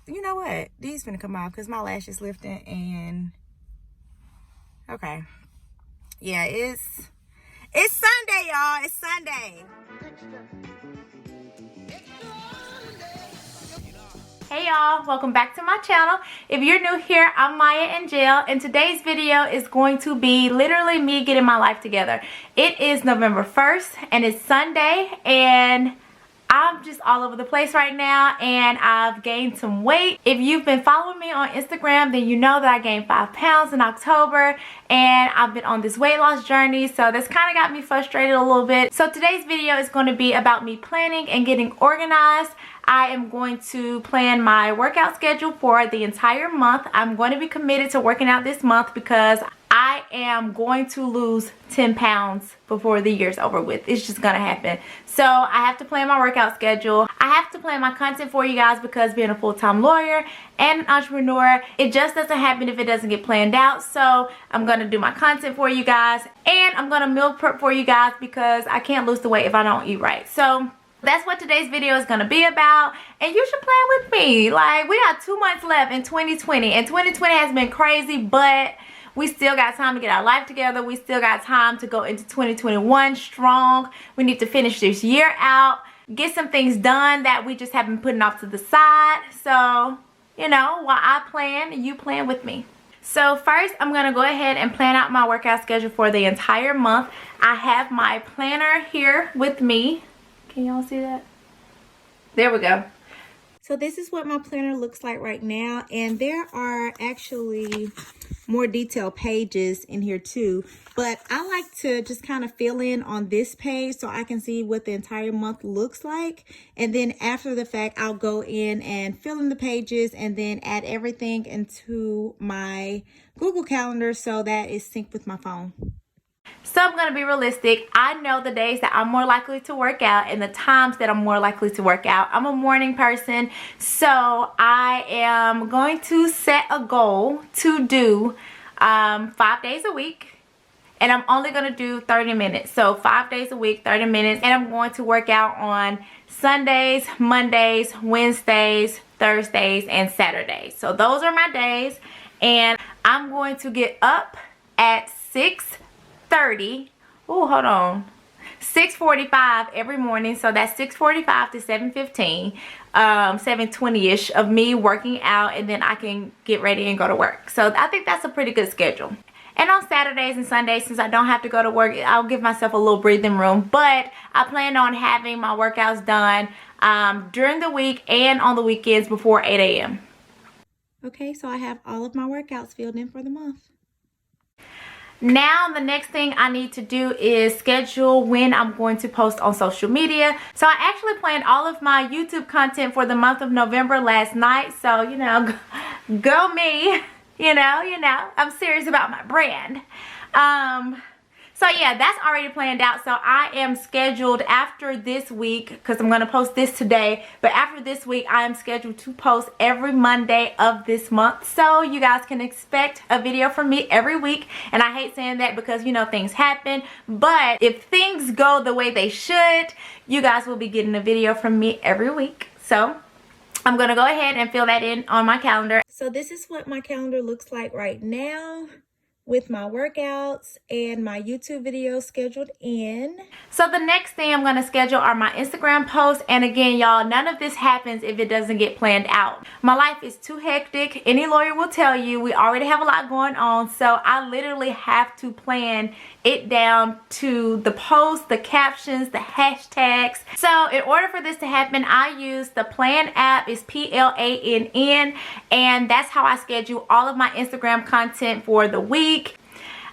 you know what? These finna come off because my lash is lifting and okay. Yeah, it's Sunday, y'all. It's Sunday. Hey y'all, welcome back to my channel. If you're new here, I'm Maya and Jill, and today's video is going to be literally me getting my life together. It is November 1st and it's Sunday, and I'm just all over the place right now, and I've gained some weight. If you've been following me on Instagram, then you know that I gained 5 pounds in October, and I've been on this weight loss journey, so that's kind of got me frustrated a little bit. So today's video is going to be about me planning and getting organized. I am going to plan my workout schedule for the entire month. I'm going to be committed to working out this month because I am going to lose 10 pounds before the year's over with. It's just gonna happen. So I have to plan my workout schedule. I have to plan my content for you guys because being a full-time lawyer and an entrepreneur, it just doesn't happen if it doesn't get planned out. So I'm gonna do my content for you guys, and I'm gonna meal prep for you guys because I can't lose the weight if I don't eat right. So that's what today's video is going to be about, and you should plan with me. Like, we got 2 months left in 2020, and 2020 has been crazy, but we still got time to get our life together. We still got time to go into 2021 strong. We need to finish this year out, get some things done that we just have been putting off to the side. So, you know, while I plan, you plan with me. So first, I'm going to go ahead and plan out my workout schedule for the entire month. I have my planner here with me. Can y'all see that? There we go. So this is what my planner looks like right now, and there are actually more detailed pages in here too, but I like to just kind of fill in on this page so I can see what the entire month looks like, and then after the fact I'll go in and fill in the pages and then add everything into my Google Calendar so that it's synced with my phone. So I'm going to be realistic. I know the days that I'm more likely to work out and the times that I'm more likely to work out. I'm a morning person, so I am going to set a goal to do 5 days a week, and I'm only going to do 30 minutes. So 5 days a week, 30 minutes, and I'm going to work out on Sundays, Mondays, Wednesdays, Thursdays, and Saturdays. So those are my days, and I'm going to get up at 6:30. Oh, hold on. 6:45 every morning. So that's 6:45 to 7:15, 7:20ish of me working out, and then I can get ready and go to work. So I think that's a pretty good schedule. And on Saturdays and Sundays, since I don't have to go to work, I'll give myself a little breathing room. But I plan on having my workouts done during the week and on the weekends before 8 a.m. Okay, so I have all of my workouts filled in for the month. Now the next thing I need to do is schedule when I'm going to post on social media. So I actually planned all of my YouTube content for the month of November last night. So, you know, go me, you know, I'm serious about my brand. So yeah, that's already planned out. So I am scheduled after this week, because I'm going to post this today, but after this week I am scheduled to post every Monday of this month. So you guys can expect a video from me every week. And I hate saying that because, you know, things happen, but if things go the way they should, you guys will be getting a video from me every week. So I'm going to go ahead and fill that in on my calendar. So this is what my calendar looks like right now, with my workouts and my YouTube videos scheduled in. So the next thing I'm going to schedule are my Instagram posts. And again, y'all, none of this happens if it doesn't get planned out. My life is too hectic. Any lawyer will tell you we already have a lot going on. So I literally have to plan it down to the posts, the captions, the hashtags. So in order for this to happen, I use the Plan app. It's PLANN, and that's how I schedule all of my Instagram content for the week.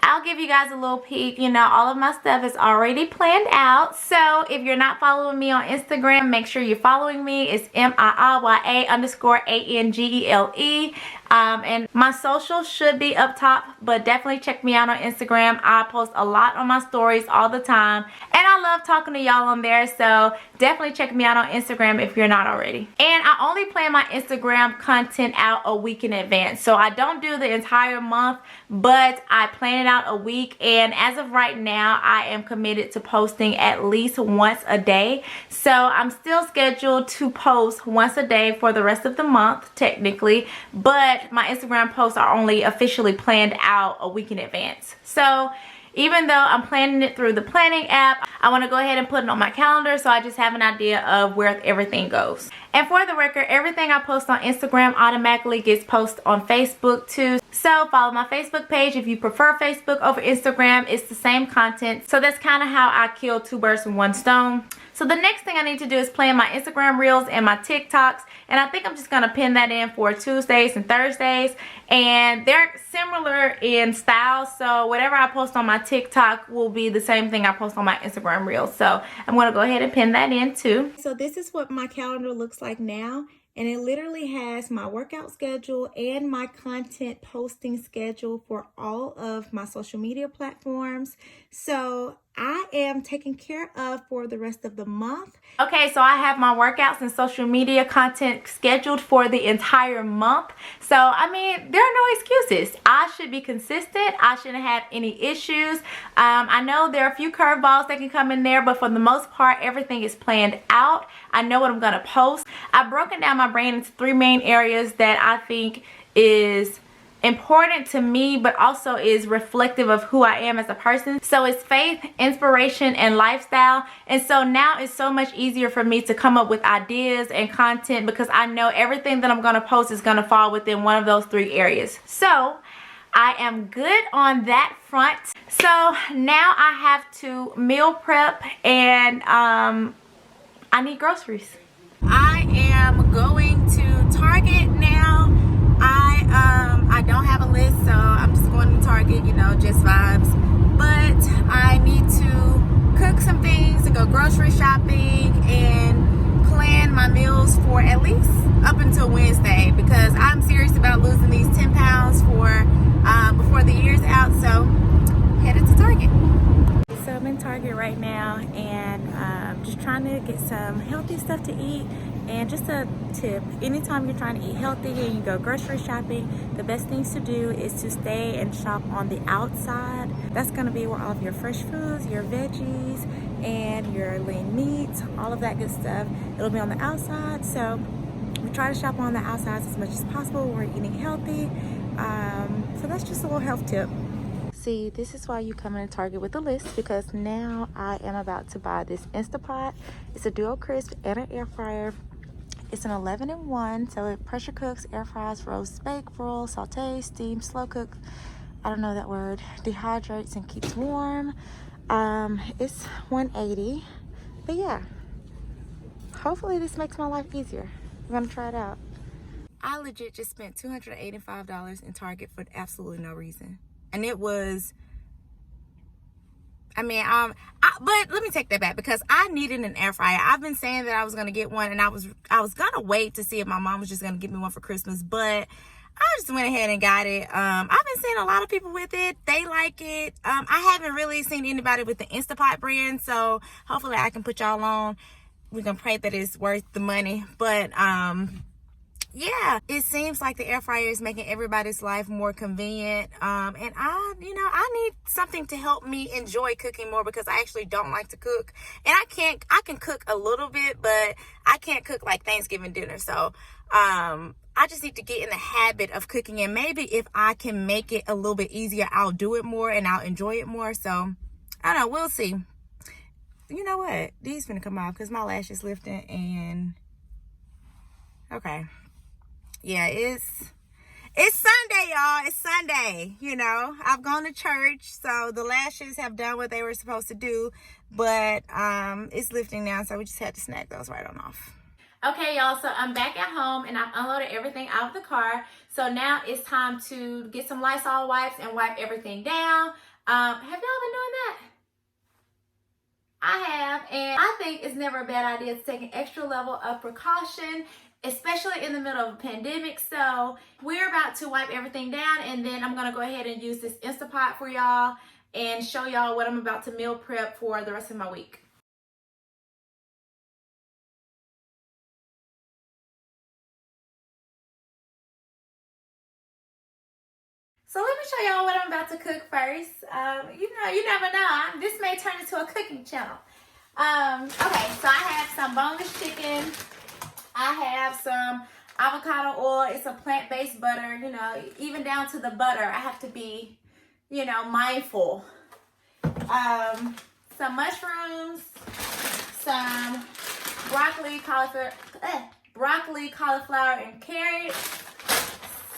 I'll give you guys a little peek. You know, all of my stuff is already planned out. So if you're not following me on Instagram, make sure you're following me. It's MIIYA_ANGELE. And my socials should be up top, but definitely check me out on Instagram. I post a lot on my stories all the time. And I love talking to y'all on there, so definitely check me out on Instagram if you're not already. And I only plan my Instagram content out a week in advance, so I don't do the entire month, but I plan it out a week. And as of right now, I am committed to posting at least once a day, so I'm still scheduled to post once a day for the rest of the month technically, but my Instagram posts are only officially planned out a week in advance. So even though I'm planning it through the planning app, I want to go ahead and put it on my calendar so I just have an idea of where everything goes. And for the record, everything I post on Instagram automatically gets posted on Facebook too. So follow my Facebook page if you prefer Facebook over Instagram. It's the same content. So that's kind of how I kill two birds with one stone. So the next thing I need to do is plan my Instagram reels and my TikToks. And I think I'm just going to pin that in for Tuesdays and Thursdays. And they're similar in style. So whatever I post on my TikTok will be the same thing I post on my Instagram reels. So I'm going to go ahead and pin that in too. So this is what my calendar looks like now. And it literally has my workout schedule and my content posting schedule for all of my social media platforms. So I am taken care of for the rest of the month. Okay, so I have my workouts and social media content scheduled for the entire month. So, I mean, there are no excuses. I should be consistent. I shouldn't have any issues. I know there are a few curveballs that can come in there, but for the most part, everything is planned out. I know what I'm going to post. I've broken down my brand into 3 main areas that I think is important to me, but also is reflective of who I am as a person. So it's faith, inspiration, and lifestyle. And so now it's so much easier for me to come up with ideas and content because I know everything that I'm going to post is going to fall within one of those 3 areas. So I am good on that front. So now I have to meal prep and I need groceries. I am going to Target now. I don't have a list, so I'm just going to Target, you know, just vibes. But I need to cook some things and go grocery shopping and plan my meals for at least up until Wednesday because I'm serious about losing these 10 pounds for before the year's out. So headed to Target. So I'm in Target right now and just trying to get some healthy stuff to eat. And just a tip, anytime you're trying to eat healthy and you go grocery shopping, the best things to do is to stay and shop on the outside. That's going to be where all of your fresh foods, your veggies, and your lean meats, all of that good stuff, it'll be on the outside. So we try to shop on the outside as much as possible. We're eating healthy. So that's just a little health tip. See, this is why you come into Target with a list, because now I am about to buy this Instapot. It's a dual crisp and an air fryer. It's an 11-in-1, so it pressure cooks, air fries, roasts, bake, broil, saute, steam, slow cook. I don't know that word. Dehydrates and keeps warm. It's $180, but yeah. Hopefully this makes my life easier. I'm gonna try it out. I legit just spent $285 in Target for absolutely no reason, and it was. But let me take that back because I needed an air fryer. I've been saying that I was gonna get one, and I was gonna wait to see if my mom was just gonna give me one for Christmas, but I just went ahead and got it. I've been seeing a lot of people with it. They like it. I haven't really seen anybody with the Instapot brand, so hopefully I can put y'all on. We're gonna pray that it's worth the money, but yeah, it seems like the air fryer is making everybody's life more convenient. And I need something to help me enjoy cooking more because I actually don't like to cook. And I can cook a little bit, but I can't cook like Thanksgiving dinner. So, I just need to get in the habit of cooking. And maybe if I can make it a little bit easier, I'll do it more and I'll enjoy it more. So, I don't know. We'll see. You know what? These finna come off because my lash is lifting and... Okay. Yeah, it's Sunday, y'all. It's Sunday, you know. I've gone to church, so the lashes have done what they were supposed to do, but it's lifting now, so we just had to snag those right on off. Okay, y'all, so I'm back at home, and I've unloaded everything out of the car, so now it's time to get some Lysol wipes and wipe everything down. Have y'all been doing that? I have, and I think it's never a bad idea to take an extra level of precaution, especially in the middle of a pandemic. So we're about to wipe everything down, and then I'm going to go ahead and use this Instapot for y'all and show y'all what I'm about to meal prep for the rest of my week. So let me show y'all what I'm about to cook first. You never know. This may turn into a cooking channel. Okay, so I have some boneless chicken. I have some avocado oil. It's a plant-based butter. You know, even down to the butter, I have to be, mindful. Some mushrooms, some broccoli, cauliflower, and carrots.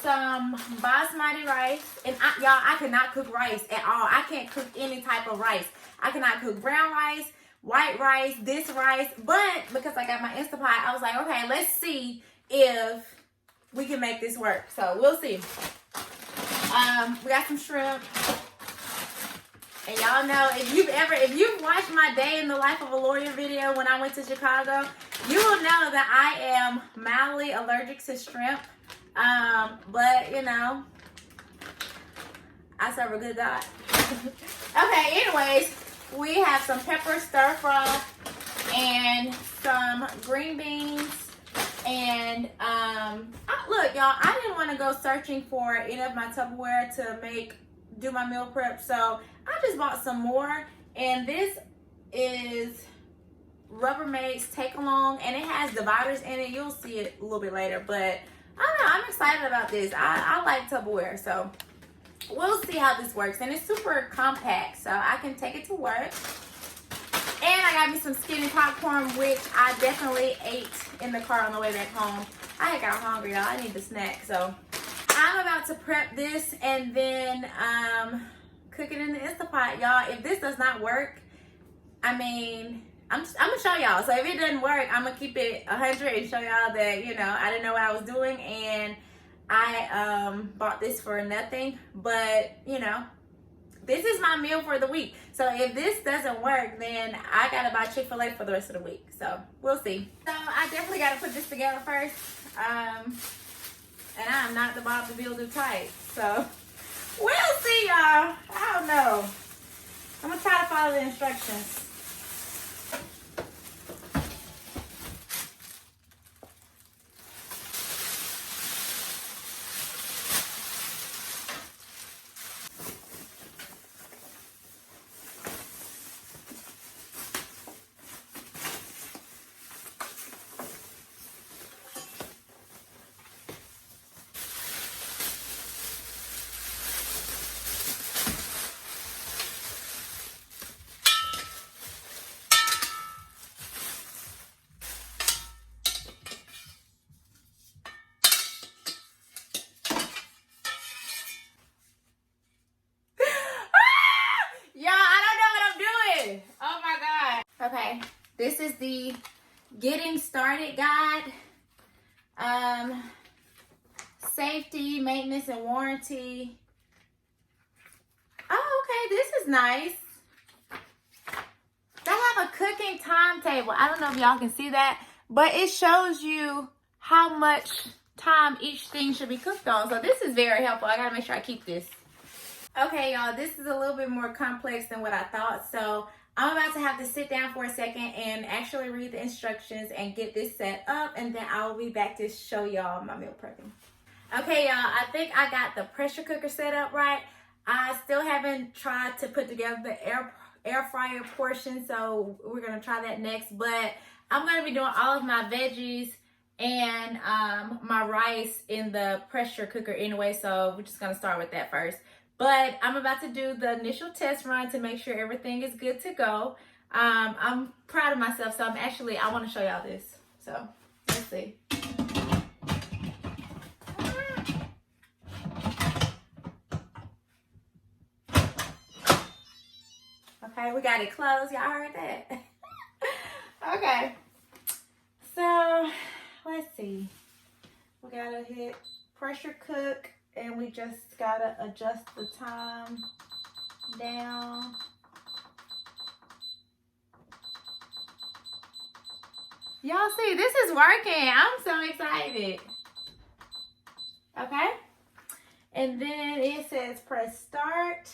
Some basmati rice. And y'all, I cannot cook rice at all. I can't cook any type of rice. I cannot cook brown rice, white rice, this rice. But because I got my Instapot, I was like, okay, let's see if we can make this work. So we'll see. We got some shrimp. And y'all know, if you've watched my day in the life of a lawyer video when I went to Chicago, you will know that I am mildly allergic to shrimp. But I serve a good God. Okay, anyways, we have some pepper stir fry and some green beans. And look, y'all, I didn't want to go searching for any of my Tupperware to do my meal prep, so I just bought some more. And this is Rubbermaid's Take Along, and it has dividers in it. You'll see it a little bit later, but I don't know, I'm excited about this. I like Tupperware, so we'll see how this works. And it's super compact, so I can take it to work. And I got me some skinny popcorn, which I definitely ate in the car on the way back home. I got hungry, y'all. I need a snack, so I'm about to prep this and then cook it in the Instapot, y'all. If this does not work, I'm gonna show y'all. So if it doesn't work, I'm gonna keep it 100 and show y'all that I didn't know what I was doing, and I bought this for nothing. But this is my meal for the week. So if this doesn't work, then I gotta buy Chick-fil-A for the rest of the week. So we'll see. So I definitely gotta put this together first. And I'm not the Bob the Builder type. So we'll see, y'all. I don't know. I'm gonna try to follow the instructions. Okay, this is the getting started guide. Safety, maintenance, and warranty. Oh, okay, this is nice. They have a cooking timetable. I don't know if y'all can see that, but it shows you how much time each thing should be cooked on. So this is very helpful. I gotta make sure I keep this. Okay, y'all, this is a little bit more complex than what I thought. So I'm about to have to sit down for a second and actually read the instructions and get this set up, and then I will be back to show y'all my meal prepping. Okay, y'all, I think I got the pressure cooker set up right. I still haven't tried to put together the air fryer portion, so we're gonna try that next. But I'm gonna be doing all of my veggies and my rice in the pressure cooker anyway, so we're just gonna start with that first. But I'm about to do the initial test run to make sure everything is good to go. I'm proud of myself, so I want to show y'all this. So let's see. Okay, we got it closed. Y'all heard that? Okay. So let's see. We gotta hit pressure cook. And we just gotta adjust the time down. Y'all see, this is working. I'm so excited. Okay. And then it says press start.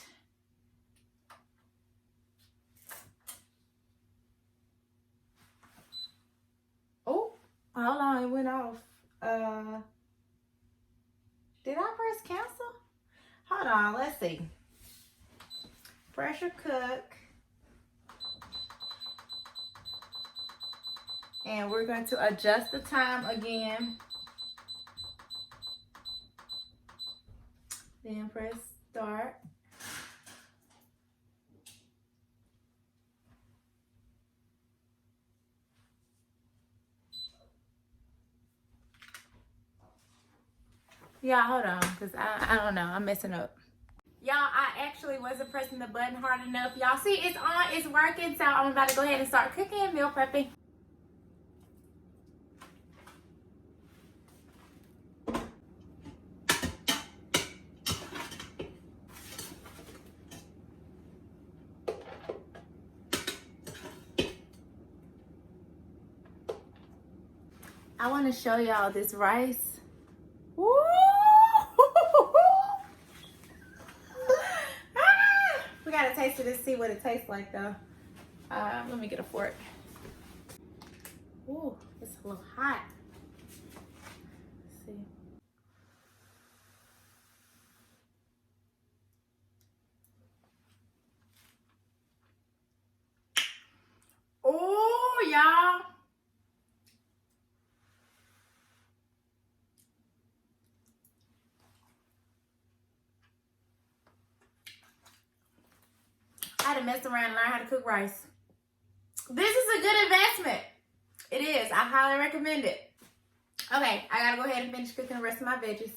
Oh, hold on, it went off. Did I press cancel? Hold on, let's see. Pressure cook. And we're going to adjust the time again. Then press start. Yeah, hold on, because I don't know. I'm messing up. Y'all, I actually wasn't pressing the button hard enough. Y'all see it's on, it's working. So I'm about to go ahead and start cooking and meal prepping. I want to show y'all this rice. Woo! We gotta taste it and see what it tastes like though. Let me get a fork. Ooh, it's a little hot. Let's see. Oh, y'all. I had to mess around and learn how to cook rice. This is a good investment. It is. I highly recommend it. Okay, I gotta go ahead and finish cooking the rest of my veggies.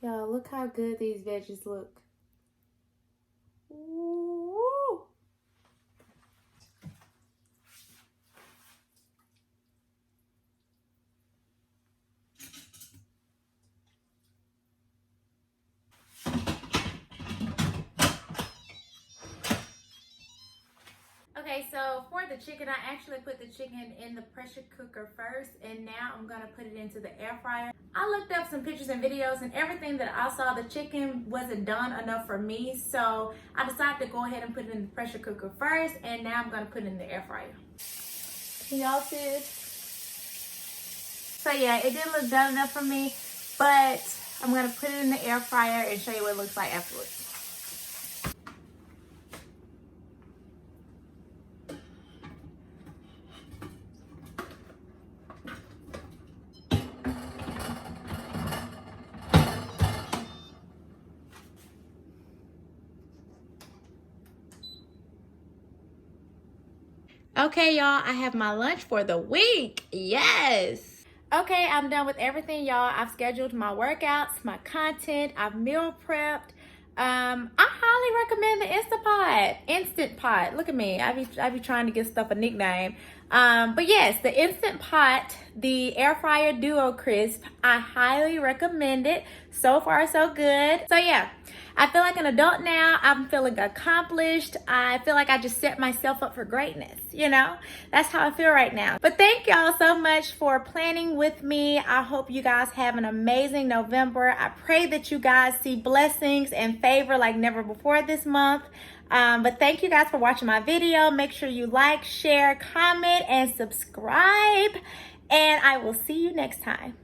Y'all, look how good these veggies look. Ooh. Okay, so for the chicken, I actually put the chicken in the pressure cooker first, and now I'm gonna put it into the air fryer. I looked up some pictures and videos, and everything that I saw, the chicken wasn't done enough for me, so I decided to go ahead and put it in the pressure cooker first, and now I'm gonna put it in the air fryer. Can y'all see it? So yeah, it didn't look done enough for me, but I'm gonna put it in the air fryer and show you what it looks like afterwards. Okay, y'all, I have my lunch for the week. Yes. Okay, I'm done with everything, y'all. I've scheduled my workouts, my content, I've meal prepped. I highly recommend the Instant Pot. Look at me. I be trying to give stuff a nickname. But yes, the Instant Pot, the Air Fryer Duo Crisp, I highly recommend it. So far, so good. So yeah, I feel like an adult now. I'm feeling accomplished. I feel like I just set myself up for greatness, you know? That's how I feel right now. But thank y'all so much for planning with me. I hope you guys have an amazing November. I pray that you guys see blessings and favor like never before this month. But thank you guys for watching my video. Make sure you like, share, comment, and subscribe. And I will see you next time.